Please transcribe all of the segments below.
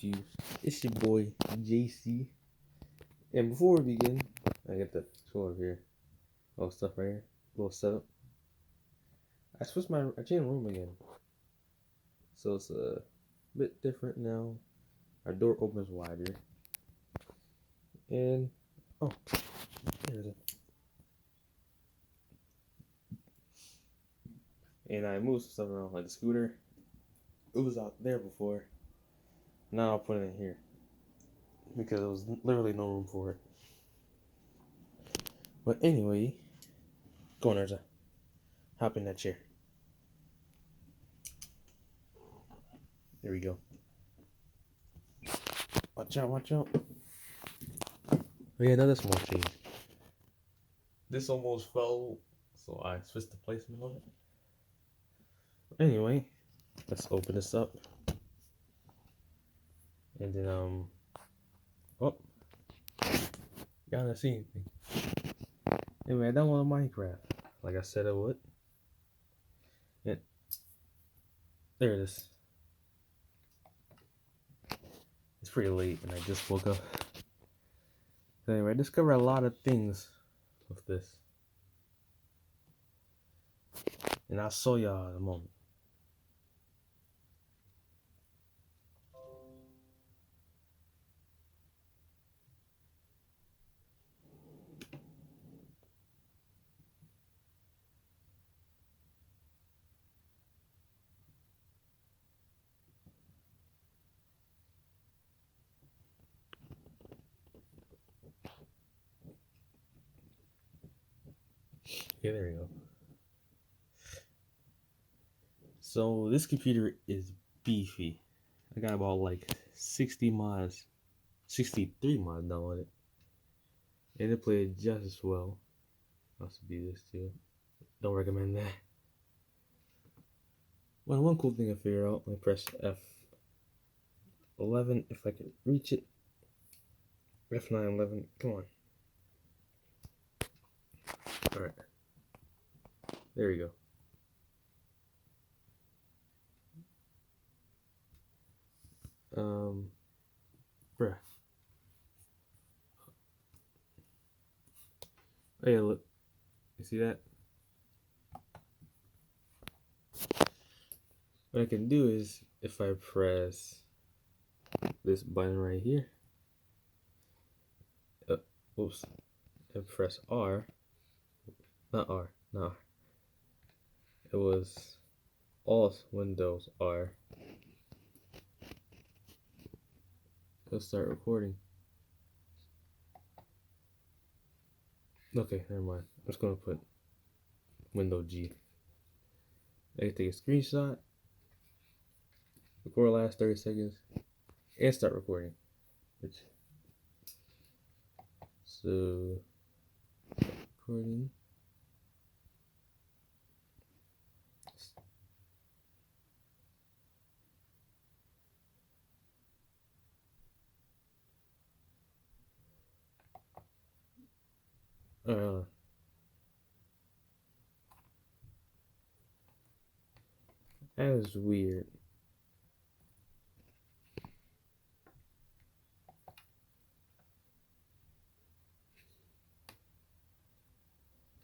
YouTube? It's your boy JC. And before we begin, I get the tool over here. Little stuff right here. Little setup. I changed the room again. So it's a bit different now. Our door opens wider. And there's it. And I moved some stuff around, like the scooter. It was out there before. Now I'll put it in here. Because there was literally no room for it. But anyway, go on, Erza. Hop in that chair. There we go. Watch out, watch out. Oh yeah, another small change. This almost fell, so I switched the placement of it. Anyway, let's open this up. And then, oh, y'all not see anything. Anyway, I downloaded Minecraft, like I said I would. And there it is. It's pretty late, and I just woke up. Anyway, I discovered a lot of things with this. And I'll show y'all in a moment. Okay, there we go. So this computer is beefy. I got about like 60 mods, 63 mods downloaded. And it played just as well. Also be this too. Don't recommend that. Well, one cool thing I figured out, let me press F11 if I can reach it. F9, 11, come on. Alright. There we go. Bruh. Hey, look. You see that? What I can do is, if I press this button right here, oops, and press R, not R, no, it was Alt Windows R. Let's start recording. Okay, never mind. I'm just gonna put Window G. I can take a screenshot, record last 30 seconds, and start recording. So, recording. That is weird.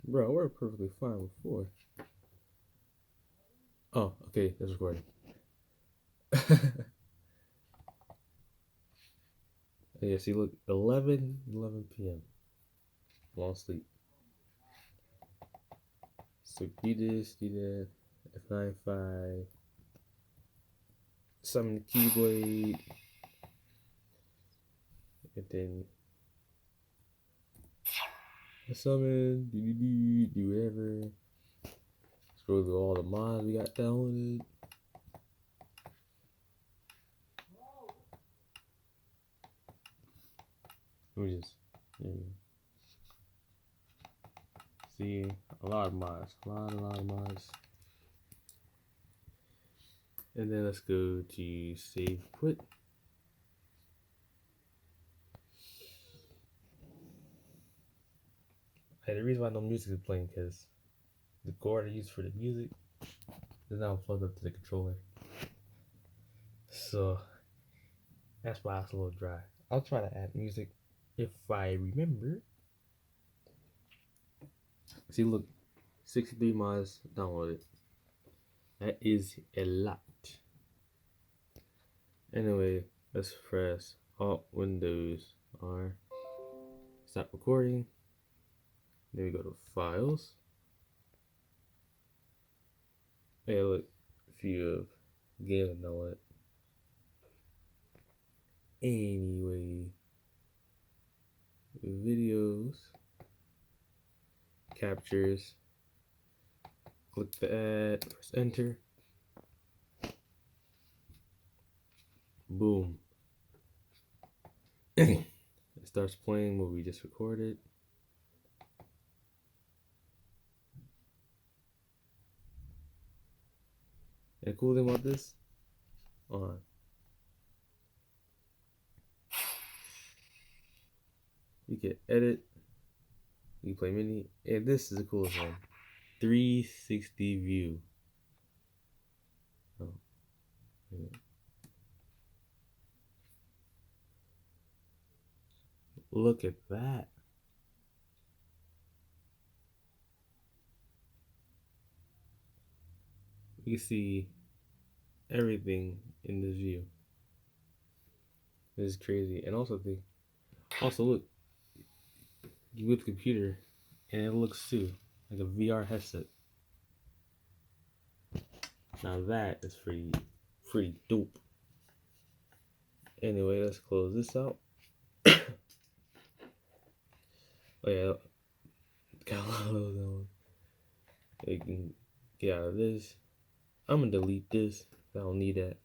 Bro, we're perfectly fine before. Oh, okay, it's recording. Yeah, see, look, 11 p.m. Long sleep. So do this, do that. F9, 5. Summon the Keyblade. And then summon, do whatever. Scroll through all the mods we got downloaded. Let me just see a lot of mods, a lot of mods. And then let's go to save quit. Hey, the reason why no music is playing because the cord I use for the music is now plugged up to the controller. So That's why it's a little dry. I'll try to add music if I remember. See, look, 63 mods downloaded. That is a lot. Anyway, let's press Alt Windows R. Stop recording. Then we go to Files. Hey, look, a few of games downloaded. Anyway, videos, captures. Click the ad, press enter. Boom. It starts playing what we just recorded. And the cool thing about this, you can edit, you can play mini, and this is the coolest one. 360 view. Oh, yeah. Look at that. You can see everything in this view. This is crazy. And also look, you with the computer and it looks too like a VR headset. Now that is pretty dope. Anyway, let's close this out. Oh yeah, got a lot of those on. You can get out of this. I'm gonna delete this. I don't need that.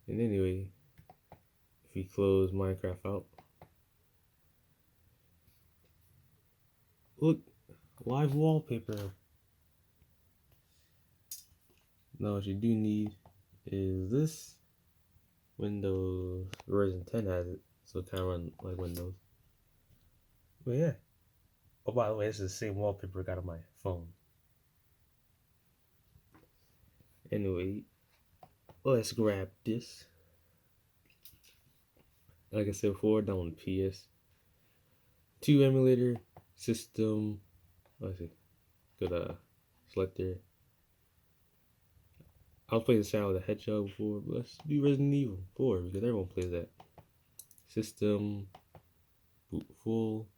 And anyway, if we close Minecraft out, look, live wallpaper. Now what you do need is this. Windows version 10 has it, so it kind of run like Windows. But yeah. Oh, by the way, this is the same wallpaper I got on my phone. Anyway, let's grab this. Like I said before, down PS2 emulator system. Let's see. Go to selector. I was playing Shadow the Hedgehog before, but let's do Resident Evil 4 because everyone plays that. System, boot full.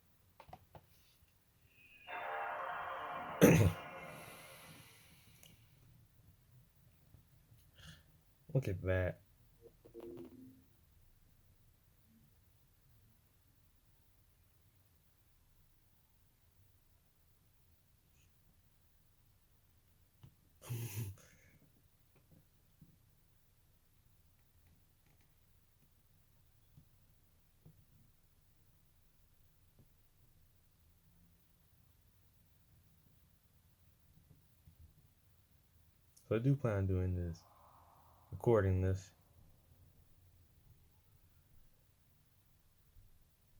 Look at that. So I do plan on doing this, recording this.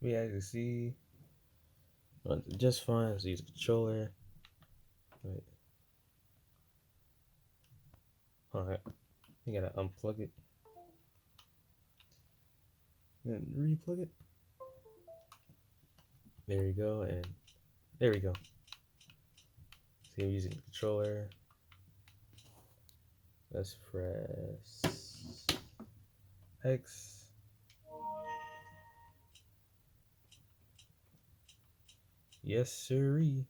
We actually see runs just fine. So use a controller. Right. Alright. You gotta unplug it. Then replug it. There you go, and there we go. See, I'm using the controller. Let's press X. Yes, sirree.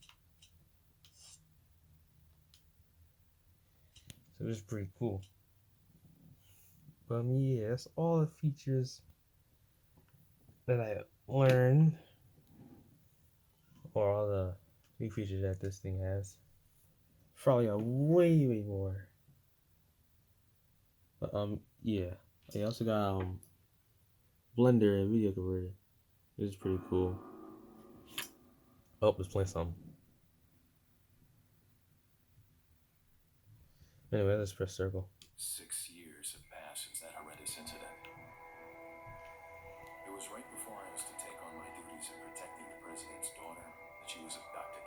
So this is pretty cool. But yeah, that's all the features that I learned, or all the new features that this thing has. Probably got way more. But yeah. I also got Blender and video converter. This is pretty cool. Oh, let's play some. Anyway, let's press circle. 6 years have passed since that horrendous incident. It was right before I was to take on my duties in protecting the president's daughter that she was abducted.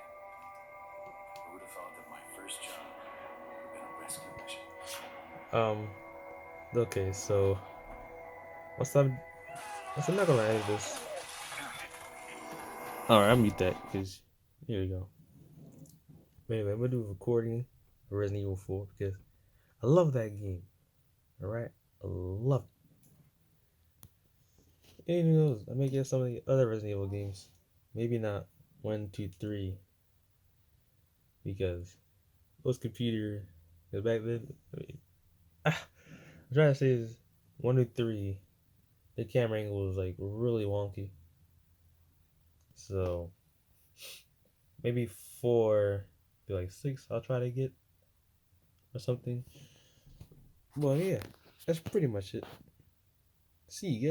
Who would have thought that my first job would have been a rescue mission? Okay, so I'm not gonna edit this. Alright, I'll mute that because here we go. Anyway, I'm gonna do a recording of Resident Evil 4 because I love that game. Alright? I love it. And who knows? I may get some of the other Resident Evil games. Maybe not 1, 2, 3. Because those computer because back then I'm trying to say is 1 to 3 the camera angle was like really wonky. So maybe 4 be like 6 I'll try to get or something. Well yeah, that's pretty much it. See you guys.